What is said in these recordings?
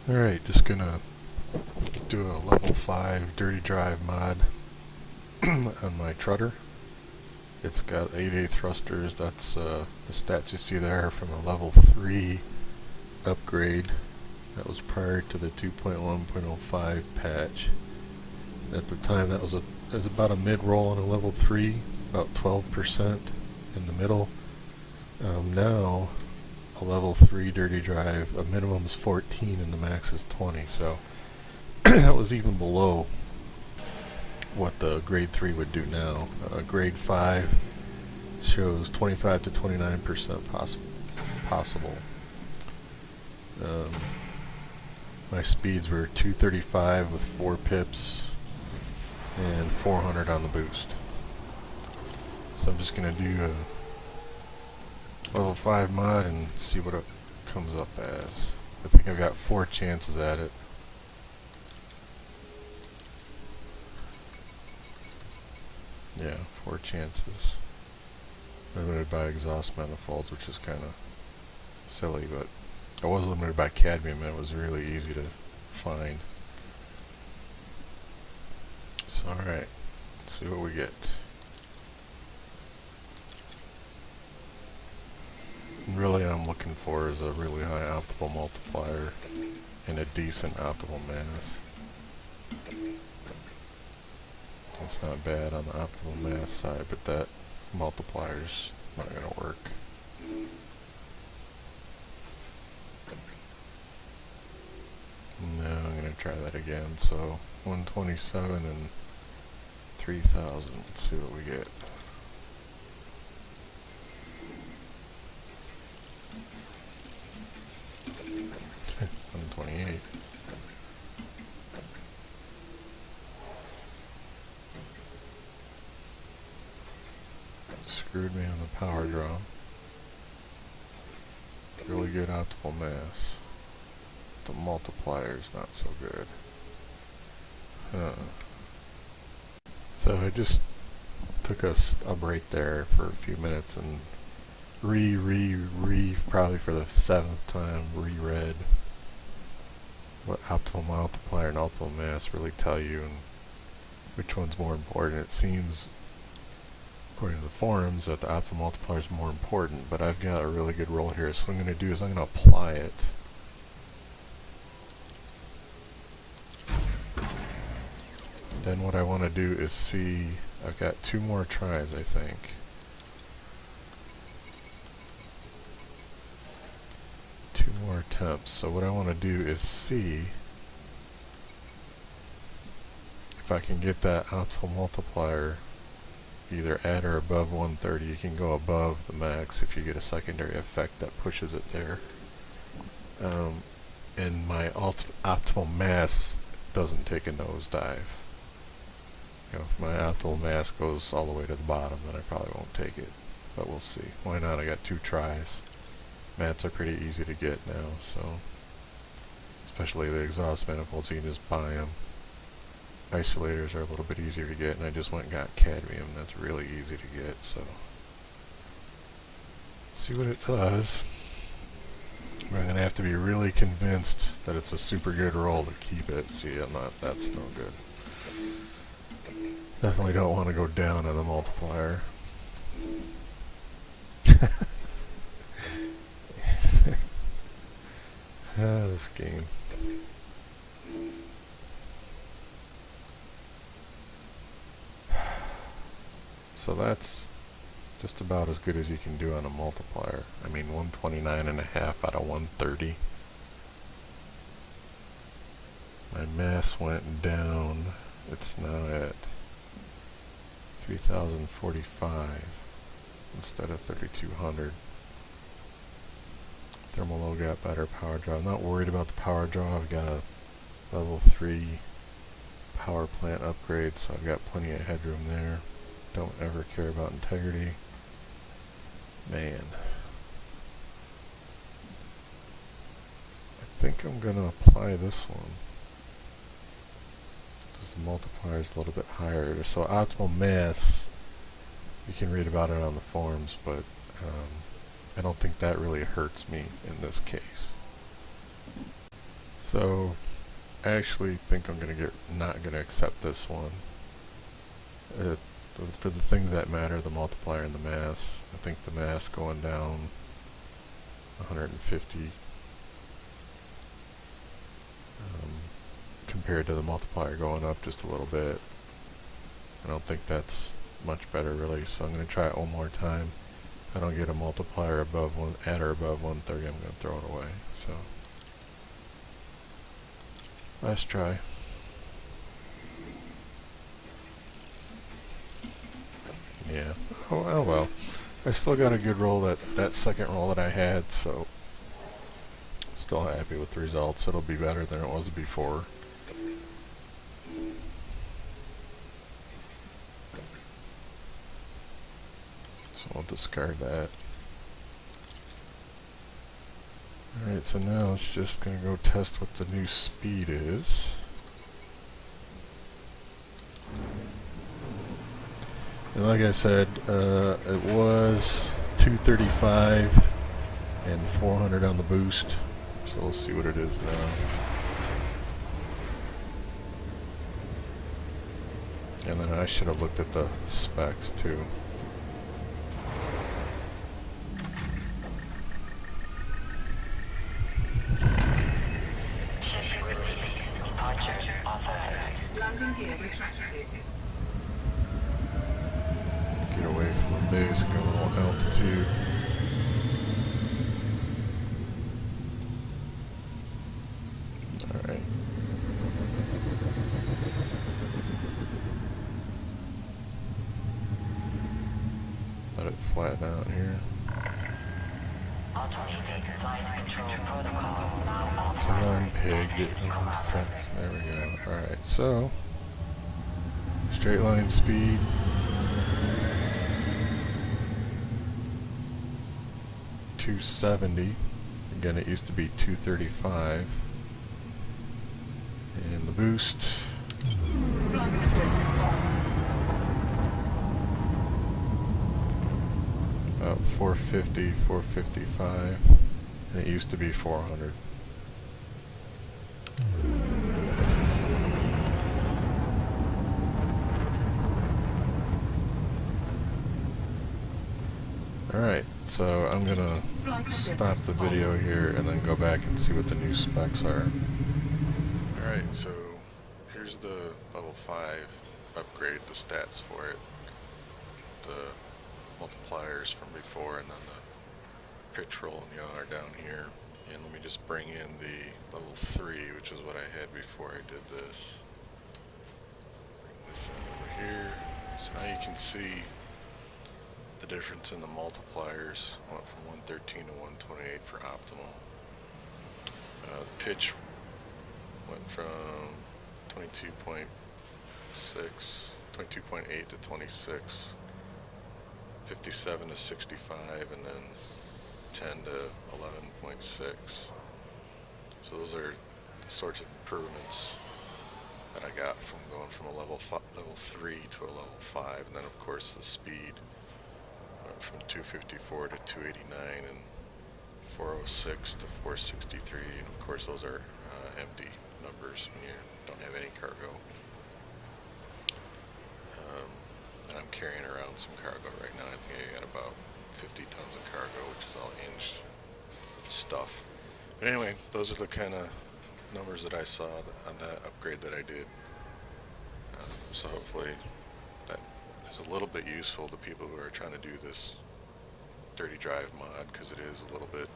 Alright, just gonna do a level 5 dirty drive mod on my Trutter. It's got 8A thrusters. That's the stats you see there from a level 3 upgrade. That was prior to the 2.1.05 patch. At the time that was about a mid-roll on a level 3, about 12% in the middle. Now a level 3 dirty drive, a minimum is 14 and the max is 20, so that was even below what the grade 3 would do now. Grade 5 shows 25 to 29% possible. My speeds were 235 with 4 pips and 400 on the boost. So I'm just going to do a level 5 mod and see what it comes up as. I think I've got 4 chances at it. Yeah, 4 chances. Limited by exhaust manifolds, which is kind of silly, but I was limited by cadmium and it was really easy to find. So alright, let's see what we get. Really I'm looking for is a really high optimal multiplier and a decent optimal mass. It's not bad on the optimal mass side, but that multiplier's not going to work. No, I'm going to try that again. So 127 and 3000. Let's see what we get. $128. Screwed me on the power draw. Really good optimal mass. The multiplier's not so good. So I just took a break there for a few minutes and probably for the 7th time, reread what optimal multiplier and optimal mass really tell you and which one's more important. It seems, according to the forums, that the optimal multiplier is more important, but I've got a really good roll here, so what I'm going to do is I'm going to apply it. Then what I want to do is see, I've got 2 more tries, I think. Two more attempts. So what I want to do is see if I can get that optimal multiplier either at or above 130. You can go above the max if you get a secondary effect that pushes it there. And my optimal mass doesn't take a nosedive. If my optimal mass goes all the way to the bottom, then I probably won't take it. But we'll see. Why not? I got 2 tries. Mats are pretty easy to get now, so especially the exhaust manifolds, you can just buy them. Isolators are a little bit easier to get, and I just went and got cadmium. That's really easy to get, so let's see what it does. But I'm going to have to be really convinced that it's a super good roll to keep it. See, that's no good. Definitely don't want to go down on the multiplier. This game. So that's just about as good as you can do on a multiplier. I mean, 129.5 out of 130. My mass went down. It's now at 3045 instead of 3200. Thermal low got better power draw. I'm not worried about the power draw. I've got a level 3 power plant upgrade, so I've got plenty of headroom there. Don't ever care about integrity. Man. I think I'm going to apply this one, because the multiplier is a little bit higher. So optimal mass, you can read about it on the forums, but I don't think that really hurts me in this case. So So I actually think I'm not gonna accept this one. For the things that matter, the multiplier and the mass, I think the mass going down 150 compared to the multiplier going up just a little bit. I don't think that's much better really, so I'm going to try it one more time. If I don't get a multiplier above at or above 130, I'm going to throw it away. So last try. Yeah. Oh well. I still got a good roll that second roll that I had, so still happy with the results. It'll be better than it was before. So I'll discard that. Alright, so now it's just going to go test what the new speed is. And like I said, it was 235 and 400 on the boost. So we'll see what it is now. And then I should have looked at the specs too. Get away from the base, get a little altitude. Alright. Let it flatten out here. Come on, pig, get in effect. There we go. Alright, so straight line speed. $270. Again, it used to be 235. And the boost. About 450, 455. And it used to be 400. Alright, so I'm gonna stop the video here and then go back and see what the new specs are. Alright, so here's the level 5 upgrade, the stats for it. The multipliers from before and then the pitch roll and yaw are down here. And let me just bring in the level 3, which is what I had before I did this. Bring this in over here. So now you can see the difference in the multipliers. Went from 113 to 128 for optimal. The pitch went from 22.8 to 26, 57 to 65, and then 10 to 11.6. So those are the sorts of improvements that I got from going from a level 3 to a level 5, and then of course the speed went from 254 to 289 and 406 to 463, and of course those are empty numbers when you don't have any cargo. And I'm carrying around some cargo right now. I think I got about 50 tons of cargo, which is all Inch stuff. But anyway, those are the kind of numbers that I saw on that upgrade that I did. So hopefully that is a little bit useful to people who are trying to do this dirty drive mod, because it is a little bit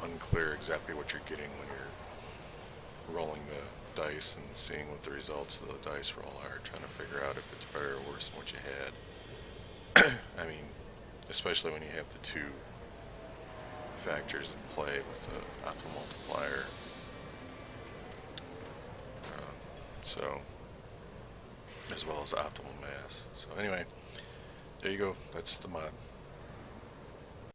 unclear exactly what you're getting when you're rolling the dice and seeing what the results of the dice roll are, trying to figure out if it's better or worse than what you had. I mean, especially when you have the two factors in play with the optimal multiplier. So, as well as optimal mass. So anyway, there you go. That's the mod.